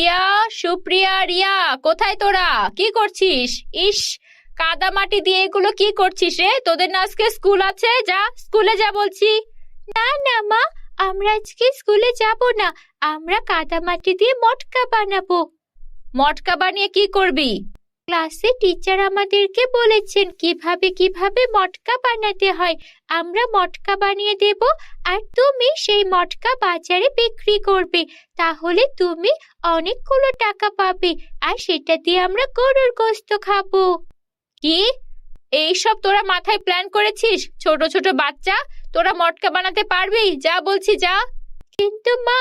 রিয়া, সুপ্রিয়া, রিয়া, কোথায় তোরা? কি করছিস? ইস, কাদা মাটি দিয়ে এগুলো কি করছিস রে? তোদের না আজকে স্কুল আছে? যা, স্কুলে যা বলছি। না না মা, আমরা আজকে স্কুলে যাব না। আমরা কাদা মাটি দিয়ে মটকা বানাবো। মটকা বানিয়ে কি করবি? ক্লাসে টিচার আমাদেরকে বলেছেন কিভাবে কিভাবে মটকা বানাতে হয়। আমরা মটকা বানিয়ে দেব, আর তুমি সেই মটকা বাজারে বিক্রি করবে। তাহলে তুমি অনেকগুলো টাকা পাবে, আর সেটা দিয়ে আমরা গরুর গোশত খাবো। কি এইসব তোরা মাথায় প্ল্যান করেছিস? ছোট ছোট বাচ্চা, তোরা মটকা বানাতে পারবি? যা বলছি যা। কিন্তু মা,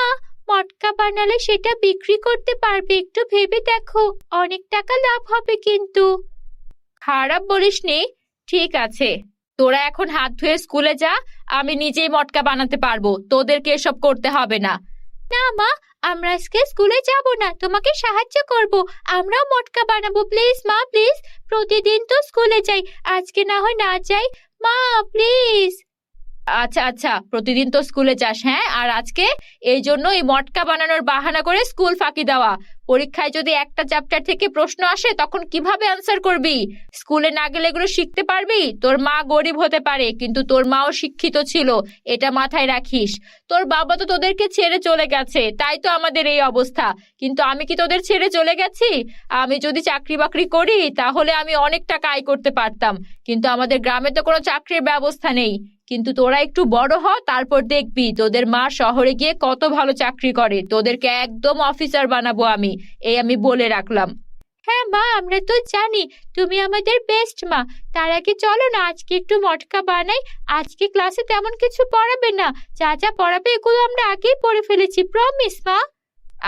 মটকা বানালে সেটা বিক্রি করতে পারবে, একটু ভেবে দেখো, অনেক টাকা লাভ হবে কিন্তু। খারাপ বলিসনি। ঠিক আছে, তোরা এখন হাত ধুয়ে স্কুলে যা। আমি নিজেই মটকা বানাতে পারবো, তোদেরকে এসব করতে হবে না। না মা, আমরা আজকে স্কুলে যাব না, তোমাকে সাহায্য করব। আমরাও মটকা বানাবো, প্লিজ মা, প্লিজ। প্রতিদিন তো স্কুলে যাই, আজকে না হয় না যাই। মা প্লিজ। আচ্ছা আচ্ছা, প্রতিদিন তো স্কুলে যাস, হ্যাঁ? আর আজকে এই জন্য এই মটকা বানানোর বাহানা করে স্কুল ফাঁকি দেওয়া। পরীক্ষায় যদি একটা চ্যাপ্টার থেকে প্রশ্ন আসে তখন কিভাবে আনসার করবি? স্কুলে না গেলে এগুলো শিখতে পারবি? তোর মা গরিব হতে পারে, কিন্তু তোর মাও শিক্ষিত ছিল, এটা মাথায় রাখিস। তোর বাবা তো তোদেরকে ছেড়ে চলে গেছে, তাই তো আমাদের এই অবস্থা। কিন্তু আমি কি তোদের ছেড়ে চলে গেছি? আমি যদি চাকরি বাকরি করি তাহলে আমি অনেক টাকা আয় করতে পারতাম, কিন্তু আমাদের গ্রামে তো কোনো চাকরির ব্যবস্থা নেই। কিন্তু তোরা একটু বড় হ, তারপর দেখবি তোদের মা শহরে গিয়ে কত ভালো চাকরি করে। তোদেরকে একদম অফিসার বানাবো আমি, এই আমি বলে রাখলাম। হ্যাঁ মা, আমরা তো জানি তুমি আমাদের বেস্ট মা। তার আগে চলো না আজকে একটু মটকা বানাই। আজকে ক্লাসে তেমন কিছু পড়াবে না, যা যা পড়াবে এগুলো আমরা আগেই পড়ে ফেলেছি, প্রমিস মা।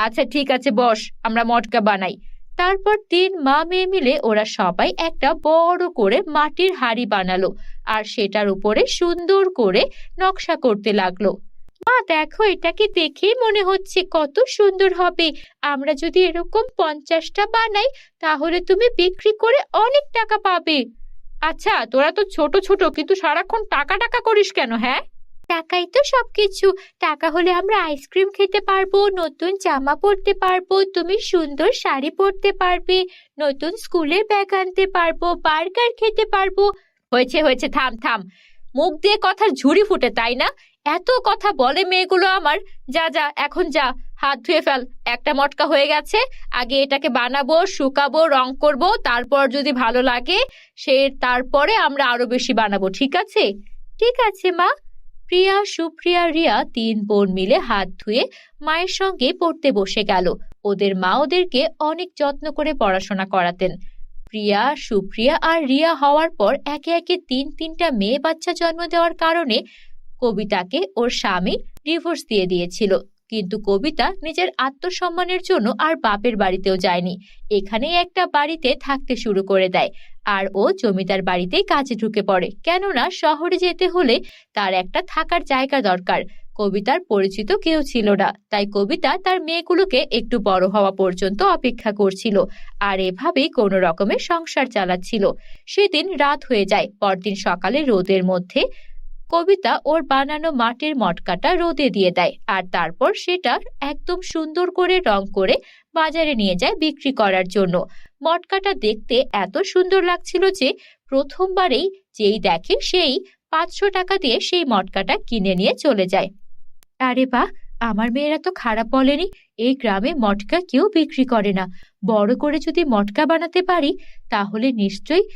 আচ্ছা ঠিক আছে, বস, আমরা মটকা বানাই। তারপর 3 মা মেয়ে মিলে ওরা সবাই একটা বড় করে মাটির হাঁড়ি বানালো, আর সেটার উপরে সুন্দর করে নকশা করতে লাগলো। মা দেখো, এটাকে দেখেই মনে হচ্ছে কত সুন্দর হবে। আমরা যদি এরকম 50টা বানাই তাহলে তুমি বিক্রি করে অনেক টাকা পাবে। আচ্ছা, তোরা তো ছোট ছোট, কিন্তু সারাক্ষণ টাকা টাকা করিস কেন? হ্যাঁ, টাকাই তো সবকিছু। টাকা হলে আমরা আইসক্রিম খেতে পারবো, নতুন জামা পরতে পারবো, তুমি সুন্দর শাড়ি পরতে পারবে, নতুন স্কুলের ব্যাগ আনতে পারবো, বার্গার খেতে পারবো। হয়েছে হয়েছে, থাম থাম। মুখ দিয়ে কথার ঝুড়ি ফুটে, তাই না? এত কথা বলে মেয়েগুলো আমার। যা যা, এখন যা, হাত ধুয়ে ফেল। একটা মটকা হয়ে গেছে, আগে এটাকে বানাবো, শুকাবো, রং করব, তারপর যদি ভালো লাগে তারপরে আমরা আরো বেশি বানাবো, ঠিক আছে? ঠিক আছে মা। প্রিয়া, সুপ্রিয়া, রিয়া 3 বোন মিলে হাত ধুয়ে মায়ের সঙ্গে পড়তে বসে গেল। ওদের মা ওদেরকে অনেক যত্ন করে পড়াশোনা করাতেন। প্রিয়া, সুপ্রিয়া আর রিয়া হওয়ার পর একে একে 3টা মেয়ে বাচ্চা জন্ম দেওয়ার কারণে কবিতাকে ওর স্বামী ডিভোর্স দিয়ে দিয়েছিল। কিন্তু কবিতা নিজের আত্মসম্মানের জন্য আর বাপের বাড়িতেও যায়নি, এখানেই একটা বাড়িতে থাকতে শুরু করে দেয়। আর ও জমিদার বাড়িতেই কাজে ঢুকে পড়ে, কেননা শহরে যেতে হলে তার একটা থাকার জায়গা দরকার। কবিতার পরিচিত কেউ ছিল না, তাই কবিতা তার মেয়েগুলোকে একটু বড় হওয়া পর্যন্ত অপেক্ষা করছিল, আর এভাবেই কোনো রকমের সংসার চালাচ্ছিল। সেদিন রাত হয়ে যায়, পরদিন সকালে রোদের মধ্যে কবিতা ওর বানানো মাটির মটকাটা রোদে দিয়ে দেয়, আর তারপর সেটা একদম সুন্দর করে রং করে বাজারে নিয়ে যায় বিক্রি করার জন্য। মটকাটা দেখতে এত সুন্দর লাগছিল যে প্রথমবারেই যেই দেখে সেই 500 টাকা দিয়ে সেই মটকাটা কিনে নিয়ে চলে যায়। আরে বাহ, আমার মেয়েরা তো খারাপ বলেনি। এই গ্রামে মটকা কেউ বিক্রি করে না। বড় করে যদি মটকা বানাতে পারি তাহলে নিশ্চয়ই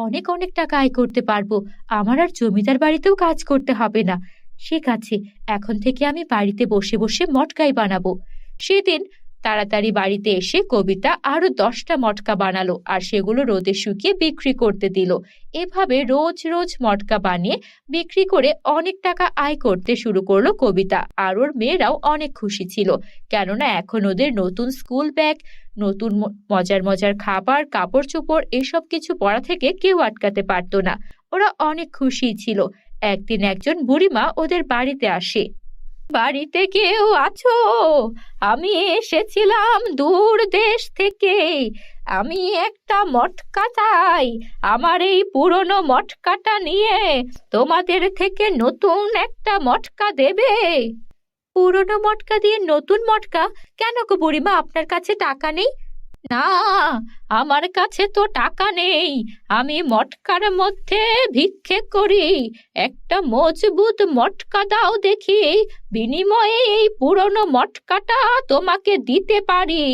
অনেক অনেক টাকা আয় করতে পারবো। আমার আর জমিদার বাড়িতেও কাজ করতে হবে না। ঠিক আছে, এখন থেকে আমি বাড়িতে বসে বসে মটকাই বানাবো। সেদিন তাড়াতাড়ি বাড়িতে এসে কবিতা আরো 10টা মটকা বানালো, আর সেগুলো রোদে শুকিয়ে বিক্রি করতে দিল। এভাবে রোজ রোজ মটকা বানিয়ে বিক্রি করে অনেক টাকা আয় করতে শুরু করলো কবিতা, আর ওর মেয়েরাও অনেক খুশি ছিল, কেননা এখন ওদের নতুন স্কুল ব্যাগ, নতুন মজার মজার খাবার, কাপড় চোপড়, এসব কিছু পড়া থেকে কেউ আটকাতে পারতো না। ওরা অনেক খুশি ছিল। একদিন একজন বুড়িমা ওদের বাড়িতে আসে। বাড়িতে কেউ আছো? আমি এসেছিলাম দূর দেশ থেকে। আমি একটা মটকা চাই। আমার এই পুরনো মটকাটা নিয়ে তোমাদের থেকে নতুন একটা মটকা দেবে? পুরনো মটকা দিয়ে নতুন মটকা? কেন গো বুড়িমা, আপনার কাছে টাকা নেই? না, আমার কাছে তো টাকা নেই। আমি মটকার মধ্যে ভিক্ষে করি। একটা মজবুত মটকা দাও দেখি, বিনিময়ে এই পুরনো মটকাটা তোমাকে দিতে পারি।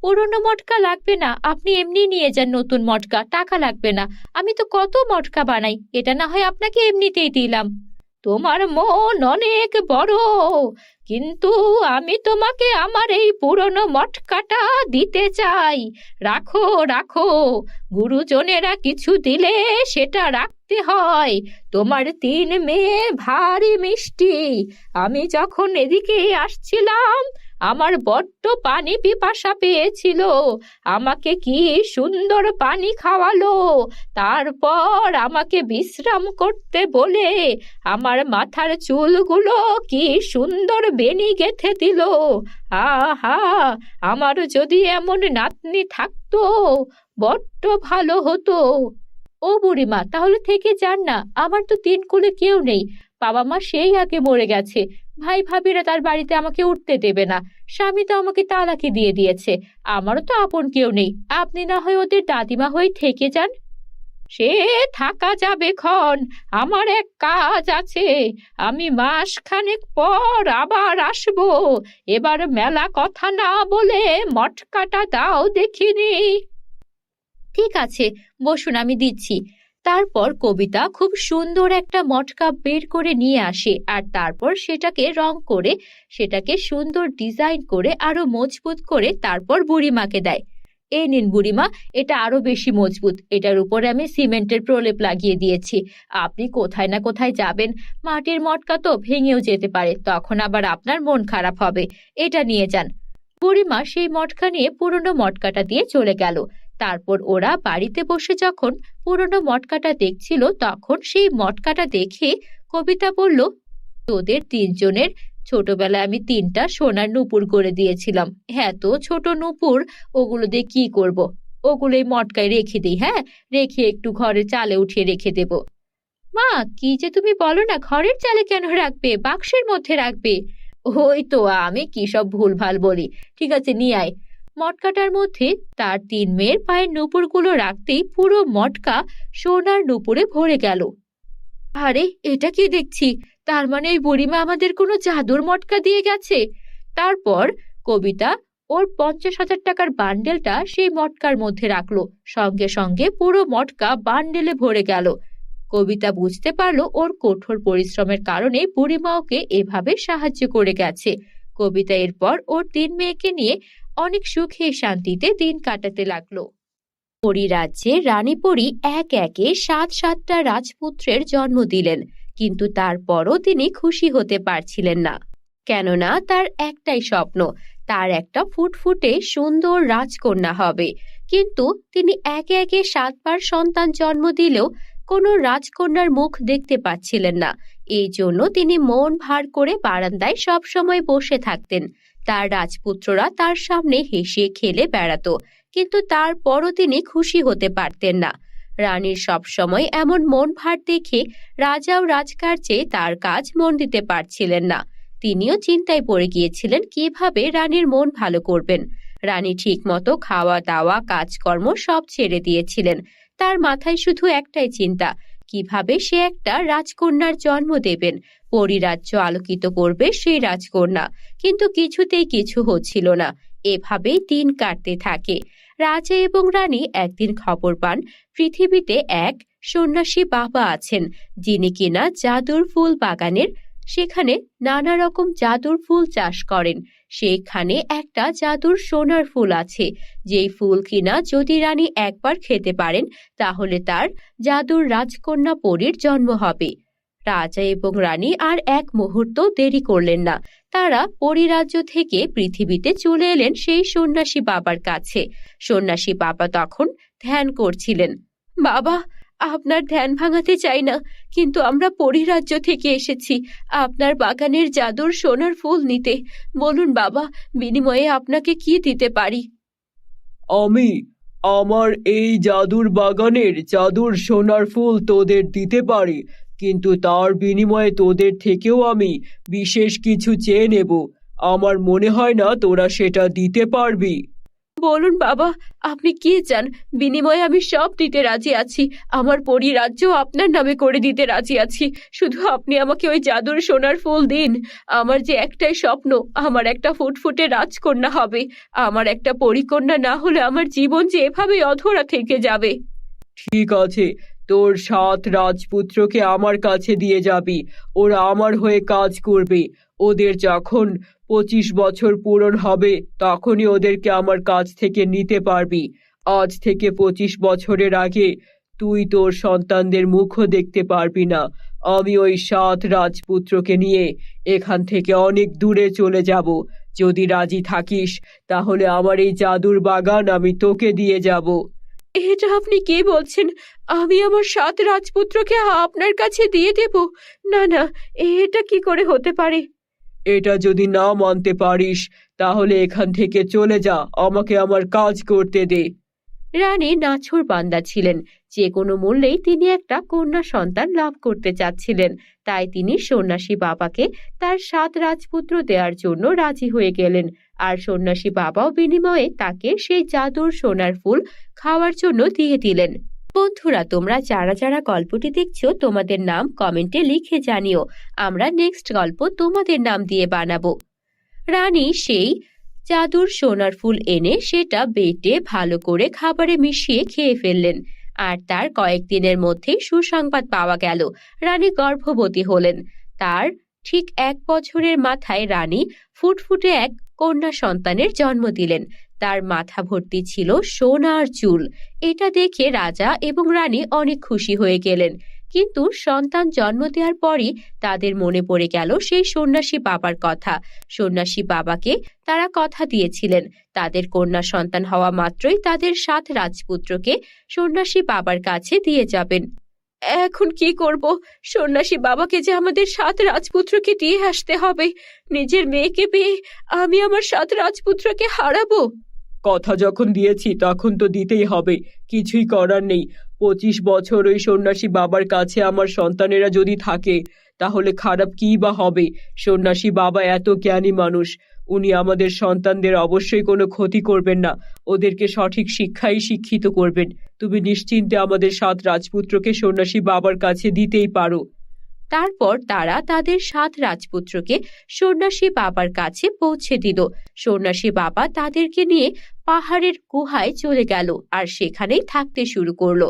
পুরনো মটকা লাগবে না, আপনি এমনি নিয়ে যান নতুন মটকা, টাকা লাগবে না। আমি তো কত মটকা বানাই, এটা না হয় আপনাকে এমনিতেই দিলাম। তোমার মন অনেক বড়, কিন্তু আমি তোমাকে আমার এই পুরনো মটকাটা দিতে চাই। রাখো রাখো, গুরুজনেরা কিছু দিলে সেটা রাখতে হয়। তোমার 3 মেয়ে ভারী মিষ্টি। আমি যখন এদিকে আসছিলাম, আমার বড্ড পানি পিপাসা পেয়েছিল। আমাকে কি সুন্দর পানি খাওয়ালো, তারপর আমাকে বিশ্রাম করতে বলে আমার মাথার চুলগুলো কি সুন্দর বেনি গেঁথে দিল। আহা, আমার যদি এমন নাতনি থাকতো বড্ড ভালো হতো। ও বুড়িমা, তাহলে থেকে যান না, আমার তো 3 কুলে কেউ নেই। বাবা মা সেই আগে মরে গেছে। ভাই ভাবিরা তার বাড়িতে আমাকে উঠতে দেবে না। স্বামী তো আমাকে তালাকি দিয়ে দিয়েছে। আমারও তো আপন কেউ নেই। আপনি না হয় ওদের দাদিমা হয়ে থেকে যান। সে থাকা যাবে ক্ষণ, আমার এক কাজ আছে। আমি মাসখানেক পর আবার আসবো। এবার মেলা কথা না বলে মটকাটা দাও দেখিনি। ঠিক আছে, বসুন, আমি দিচ্ছি। তারপর কবিতা খুব সুন্দর একটা মটকা বের করে নিয়ে আসে, আর তারপর সেটাকে রং করে, সেটাকে সুন্দর ডিজাইন করে আরো মজবুত করে তারপর বুড়িমাকে দেয়। এই নিন বুড়িমা, এটা আরো বেশি মজবুত। এটার উপরে আমি সিমেন্টের প্রলেপ লাগিয়ে দিয়েছি। আপনি কোথায় না কোথায় যাবেন, মাটির মটকা তো ভেঙেও যেতে পারে, তখন আবার আপনার মন খারাপ হবে। এটা নিয়ে যান। বুড়িমা সেই মটকা নিয়ে পুরনো মটকাটা দিয়ে চলে গেল। তারপর ওরা বাড়িতে বসে যখন পুরনো মটকাটা দেখছিল, তখন সেই মটকাটা দেখে কবিতা বলল, তোদের 3জনের ছোটবেলায় আমি 3টা সোনার নূপুর করে দিয়েছিলাম। হ্যাঁ, তো ছোট নূপুর, ওগুলো দিয়ে কি করব? ওগুলোই মটকায় রেখে দিই। হ্যাঁ, রেখে একটু ঘরে চালে উঠিয়ে রেখে দেব। মা, কি যে তুমি বলো না, ঘরের চালে কেন রাখবে, বাক্সের মধ্যে রাখবে। ওই তো, আমি কি সব ভুলভাল বলি। ঠিক আছে, নিয়ে আয়। মটকাটার মধ্যে তার 3 মেয়ের পায়ের নূপুরগুলো রাখতেই পুরো মটকা সোনার নূপুরে ভরে গেল। আরে, এটা কি দেখছি? তার মানে এই বুড়িমা আমাদের কোনো জাদুর মটকা দিয়ে গেছে। তারপর কবিতা ওর 50,000 টাকার বান্ডেলটা সেই মটকার মধ্যে রাখলো। সঙ্গে সঙ্গে পুরো মটকা বান্ডেলে ভরে গেল। কবিতা বুঝতে পারলো ওর কঠোর পরিশ্রমের কারণে বুড়িমা ওকে এভাবে সাহায্য করে গেছে। কবিতা এরপর ওর 3 মেয়েকে নিয়ে অনেক সুখে শান্তিতে দিন কাটাতে লাগলো। পরীরাজ্যে রানী পরী একে একে 7টা রাজপুত্রের জন্ম দিলেন, কিন্তু তারপরও তিনি খুশি হতে পারছিলেন না। কেননা তার একটাই স্বপ্ন, তার একটা ফুটফুটে সুন্দর রাজকন্যা হবে। কিন্তু তিনি একে একে 7বার সন্তান জন্ম দিলেও কোনো রাজকন্যার মুখ দেখতে পাচ্ছিলেন না। এই জন্য তিনি মন ভার করে বারান্দায় সব সময় বসে থাকতেন। তার রাজপুত্ররা তার সামনে হেসে খেলে বেড়াতো, কিন্তু তারপরও তিনি খুশি হতে পারতেন না। রানীর সব সময় এমন মন ভার দেখে রাজাও রাজকার্যে তার কাজ মন দিতে পারছিলেন না। তিনিও চিন্তায় পড়ে গিয়েছিলেন কিভাবে রানীর মন ভালো করবেন। রানী ঠিকমতো খাওয়া দাওয়া কাজকর্ম সব ছেড়ে দিয়েছিলেন। তার মাথায় শুধু একটাই চিন্তা, কিভাবে সে একটা রাজকন্যার জন্ম দেবেন, পরিরাজ্য আলোকিত করবে সেই রাজকন্যা। কিন্তু কিছুতেই কিছু হচ্ছিল না। এভাবেই দিন কাটতে থাকে। রাজা এবং রানী একদিন খবর পান পৃথিবীতে এক সন্ন্যাসী বাবা আছেন, যিনি কিনা জাদুর ফুল বাগানের, সেখানে নানা রকম জাদুর ফুল চাষ করেন। সেখানে একটা জাদুর সোনার ফুল আছে, যেই ফুল কিনা যদি রানী একবার খেতে পারেন, তাহলে তার জাদুর রাজকন্যা পরীর জন্ম হবে। রাজা এবং রানী আর এক মুহূর্ত দেরি করলেন না। তারা পরিরাজ্য থেকে পৃথিবীতে চলে এলেন সেই সন্ন্যাসী বাবার কাছে। সন্ন্যাসী বাবা তখন ধ্যান করছিলেন। বাবা, আপনার ধ্যান ভাঙাতে চাই না, কিন্তু আমরা পরিরাজ্য থেকে এসেছি আপনার বাগানের জাদুর সোনার ফুল নিতে। বলুন বাবা, বিনিময়ে আপনাকে কি দিতে পারি? আমি আমার এই জাদুর বাগানের জাদুর সোনার ফুল তোদের দিতে পারি, কিন্তু তার বিনিময়ে তোদের থেকেও আমি বিশেষ কিছু চেয়ে নেব। আমার মনে হয় না তোরা সেটা দিতে পারবি। বলুন বাবা, আপনি কি চান? বিনিময়ে আমি সব দিতে রাজি আছি। আমার পরিরাজ্য আপনার নামে করে দিতে রাজি আছি। শুধু আপনি আমাকে ওই জাদুর সোনার ফুল দিন। আমার যে একটাই স্বপ্ন, আমার একটা ফুটফুটে রাজকন্যা হবে। আমার একটা পরিকন্যা না হলে আমার জীবন যে এভাবেই অধরা থেকে যাবে। ঠিক আছে, তোর 7 রাজপুত্রকে আমার কাছে দিয়ে যাবি। ওরা আমার হয়ে কাজ করবে। ওদের যখন 25 বছর পূরণ হবে তখনই ওদেরকে আমার কাছ থেকে নিতে পারবি। আজ থেকে 25 বছরের আগে তুই তোর সন্তানদের মুখও দেখতে পারবি না। আমি ওই 7 রাজপুত্রকে নিয়ে এখান থেকে অনেক দূরে চলে যাব। যদি রাজি থাকিস তাহলে আমার এই জাদুর বাগান আমি তোকে দিয়ে যাব। এটা আপনি কি বলছেন? আমি আমার 7 রাজপুত্রকে আপনার কাছে দিয়ে দেব? না না, এটা কি করে হতে পারে? এটা যদি না মানতে পারিস তাহলে এখান থেকে চলে যা, আমাকে আমার কাজ করতে দে। রানী নাছোড়বান্দা ছিলেন। যে কোনো মূল্যেই তিনি একটা কন্যা সন্তান লাভ করতে চাচ্ছিলেন। তাই তিনি সন্ন্যাসী বাবাকে তার 7 রাজপুত্র দেওয়ার জন্য রাজি হয়ে গেলেন। আর সন্ন্যাসী বাবাও বিনিময়ে তাকে সেই জাদুর সোনার ফুল খাওয়ার জন্য দিয়ে দিলেন। বন্ধুরা, তোমরা যারা যারা গল্পটি দেখছো তোমাদের নাম কমেন্টে লিখে জানিও। আমরা নেক্সট গল্প তোমাদের নাম দিয়ে বানাবো। রানী সেই জাদুর সোনার ফুল এনে সেটা বেটে ভালো করে খাবারে মিশিয়ে খেয়ে ফেললেন। আর তার কয়েকদিনের মধ্যেই সুসংবাদ পাওয়া গেল, রানী গর্ভবতী হলেন। তার ঠিক 1 বছরের মাথায় রানী ফুটফুটে এক কন্যা সন্তানের জন্ম দিলেন। তার মাথা ভর্তি ছিল সোনার চুল। এটা দেখে রাজা এবং রানী অনেক খুশি হয়ে গেলেন। কিন্তু সন্তান জন্ম দেওয়ার পরই তাদের মনে পড়ে গেল সেই সন্ন্যাসী বাবার কথা। সন্ন্যাসী বাবাকে তারা কথা দিয়েছিলেন তাদের কন্যা সন্তান হওয়া মাত্রই তাদের 7 রাজপুত্রকে সন্ন্যাসী বাবার কাছে দিয়ে যাবেন। এখন কি করব? সন্ন্যাসী বাবাকে যে আমাদের 7 রাজপুত্রকে দিয়ে আসতে হবে। নিজের মেয়েকে পেয়ে আমি আমার 7 রাজপুত্রকে হারাবো। কথা যখন দিয়েছি তখন তো দিতেই হবে, কিছুই করার নেই। 25 বছর ওই সন্ন্যাসী বাবার কাছে আমার সন্তানেরা যদি থাকে তাহলে খারাপ কি বা হবে? সন্ন্যাসী বাবা এত জ্ঞানী মানুষ, উনি আমাদের সন্তানদের অবশ্যই কোনো ক্ষতি করবেন না, ওদেরকে সঠিক শিক্ষাই শিক্ষিত করবেন। তুমি নিশ্চিন্তে আমাদের 7 রাজপুত্রকে সন্ন্যাসী বাবার কাছে দিতেই পারো। তারপর তারা তাদের 7 রাজপুত্রকে সন্ন্যাসী বাবার কাছে পৌঁছে দিল। সন্ন্যাসী বাবা তাদেরকে নিয়ে পাহাড়ের গুহায় চলে গেল আর সেখানেই থাকতে শুরু করলো।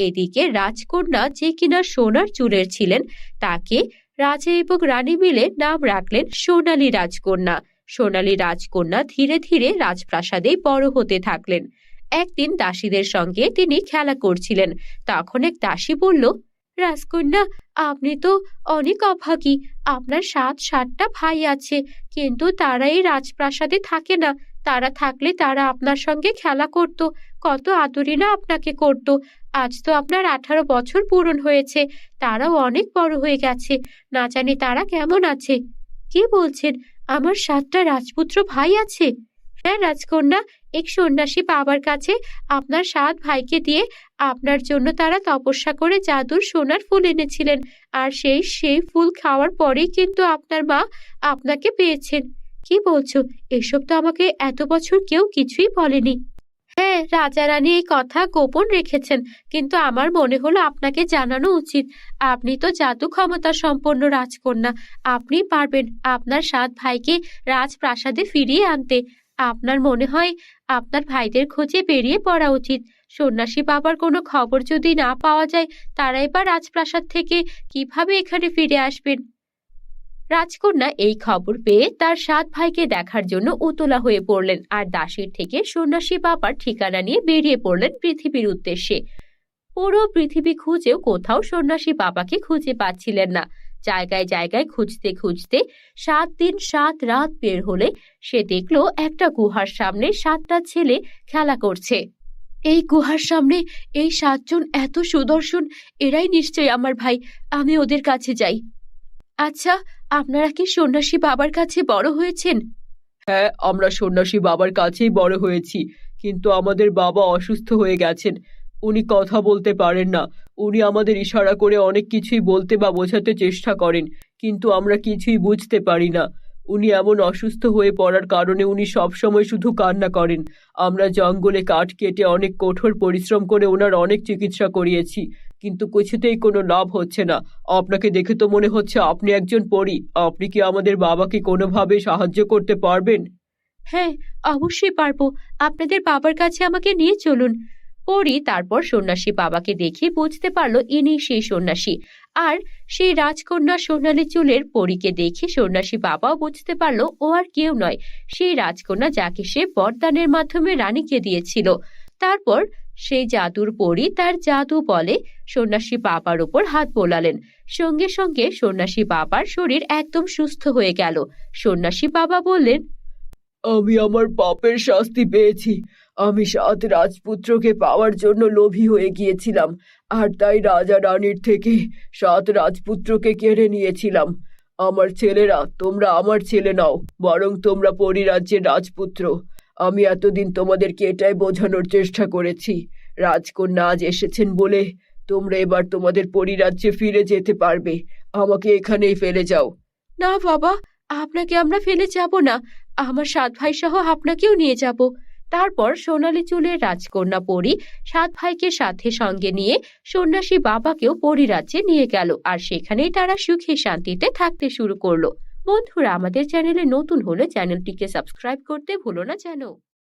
এদিকে রাজকন্যা, যে কিনা সোনার চুলের ছিলেন, তাকে রাজা এবং রানী মিলে নাম রাখলেন সোনালী রাজকন্যা। সোনালী রাজকন্যা ধীরে ধীরে রাজপ্রাসাদে বড় হতে থাকলেন। একদিন দাসীদের সঙ্গে তিনি খেলা করছিলেন। তখন এক দাসী বলল, রাজকন্যা, আপনি তো অনেক অভাগী। আপনার 7টা ভাই আছে, কিন্তু তারা এই রাজপ্রাসাদে থাকে না। তারা থাকলে তারা আপনার সঙ্গে খেলা করত, কত আদরই না আপনাকে করত। আজ তো আপনার 18 বছর পূরণ হয়েছে, তারাও অনেক বড় হয়ে গেছে। না জানি তারা কেমন আছে। কি বলছেন? আমার 7টা রাজপুত্র ভাই আছে? হ্যাঁ রাজকন্যা, এক সন্ন্যাসী বাবার কাছে আপনার 7 ভাইকে দিয়ে আপনার জন্য তারা তপস্যা করে জাদুর সোনার ফুল এনেছিলেন। আর সেই ফুল খাওয়ার পরেই কিন্তু আপনার মা আপনাকে পেয়েছেন। কি বলছো? এসব তো আমাকে এত বছর কেউ কিছুই বলেনি। হ্যাঁ, রাজা রানী এই কথা গোপন রেখেছেন, কিন্তু আমার মনে হলো আপনাকে জানানো উচিত। আপনি তো জাদু ক্ষমতা সম্পন্ন রাজকন্যা। আপনি পারবেন আপনার 7 ভাইকে রাজপ্রাসাদে ফিরিয়ে আনতে। আপনার মনে হয় আপনার ভাইদের খোঁজে বেরিয়ে পড়া উচিত। সন্ন্যাসী বাবার কোনো খবর যদি না পাওয়া যায়, তারাই বা রাজপ্রাসাদ থেকে কিভাবে এখানে ফিরে আসবেন? রাজকন্যা এই খবর পেয়ে তার 7 ভাইকে দেখার জন্য উতলা হয়ে পড়লেন আর দাসীর থেকে সন্ন্যাসী বাবার ঠিকানা নিয়ে বেরিয়ে পড়লেন পৃথিবীর উদ্দেশ্যে। পুরো পৃথিবী খুঁজেও কোথাও সন্ন্যাসী বাবাকে খুঁজে পাচ্ছিলেন না। জায়গায় জায়গায় খুঁজতে খুঁজতে 7 দিন 7 রাত বের হলে সে দেখলো একটা গুহার সামনে 7টা ছেলে খেলা করছে। এই গুহার সামনে এই 7 জন এত সুদর্শন, এরাই নিশ্চয়ই আমার ভাই। আমি ওদের কাছে যাই। আচ্ছা, আপনারা কি সন্ন্যাসী বাবার কাছে বড় হয়েছেন? হ্যাঁ, আমরা সন্ন্যাসী বাবার কাছেই বড় হয়েছি, কিন্তু আমাদের বাবা অসুস্থ হয়ে গেছেন, উনি কথা বলতে পারেন না। উনি আমাদের ইশারা করে অনেক কিছুই বলতে বা বোঝাতে চেষ্টা করেন, কিন্তু আমরা কিছুই বুঝতে পারি না। উনি এমন অসুস্থ হয়ে পড়ার কারণে উনি সবসময় শুধু কান্না করেন। আমরা জঙ্গলে কাঠ কেটে অনেক কঠোর পরিশ্রম করে ওনার অনেক চিকিৎসা করিয়েছি, কিন্তু কিছুতেই কোনো লাভ হচ্ছে না। আপনাকে দেখে তো মনে হচ্ছে আপনি একজন পরী। আপনি কি আমাদের বাবাকে কোনোভাবে সাহায্য করতে পারবেন? হ্যাঁ, অবশ্যই পারবো। আপনাদের বাবার কাছে আমাকে নিয়ে চলুন। পরী তারপর সন্ন্যাসী বাবাকে দেখে বুঝতে পারলো ইনি সেই সন্ন্যাসী। আর সেই রাজকন্যা সোনালী চুলের পরীকে দেখে সন্ন্যাসী বাবাও বুঝতে পারলো ও আর কেউ নয়, সেই রাজকন্যা যাকে সে বরদানের মাধ্যমে রানীকে দিয়েছিল। তারপর সেই জাদুর পরী তার জাদু বলে সন্ন্যাসী বাবার উপর হাত বোলালেন। সঙ্গে সঙ্গে সন্ন্যাসী বাবার শরীর একদম সুস্থ হয়ে গেল। সন্ন্যাসী বাবা বললেন, আমি আমার পাপের শাস্তি পেয়েছি। আমি 7 রাজপুত্রকে পাওয়ার জন্য লোভী হয়ে গিয়েছিলাম, আর তাই রাজা রানীর থেকে 7 রাজপুত্রকে কেড়ে নিয়েছিলাম। আমার ছেলেরা, তোমরা আমার ছেলে নাও, বরং তোমরা পরিরাজ্যের রাজপুত্র। আমি এতদিন তোমাদেরকে এটাই বোঝানোর চেষ্টা করেছি। রাজকন্যা আজ এসেছেন বলে তোমরা এবার তোমাদের পরিরাজ্যে ফিরে যেতে পারবে। আমাকে এখানেই ফেলে যাও। না বাবা, আপনাকে আমরা ফেলে যাব না। আমার 7 ভাই সহ আপনাকেও নিয়ে যাব। তারপর সোনালী চুলের রাজকন্যা পরী 7 ভাইকে সাথে সঙ্গে নিয়ে সন্ন্যাসী বাবাকেও পরিরাজ্যে নিয়ে গেল, আর সেখানেই তারা সুখে শান্তিতে থাকতে শুরু করলো। বন্ধুরা, আমাদের চ্যানেলে নতুন হলে চ্যানেলটিকে সাবস্ক্রাইব করতে ভুলো না যেন।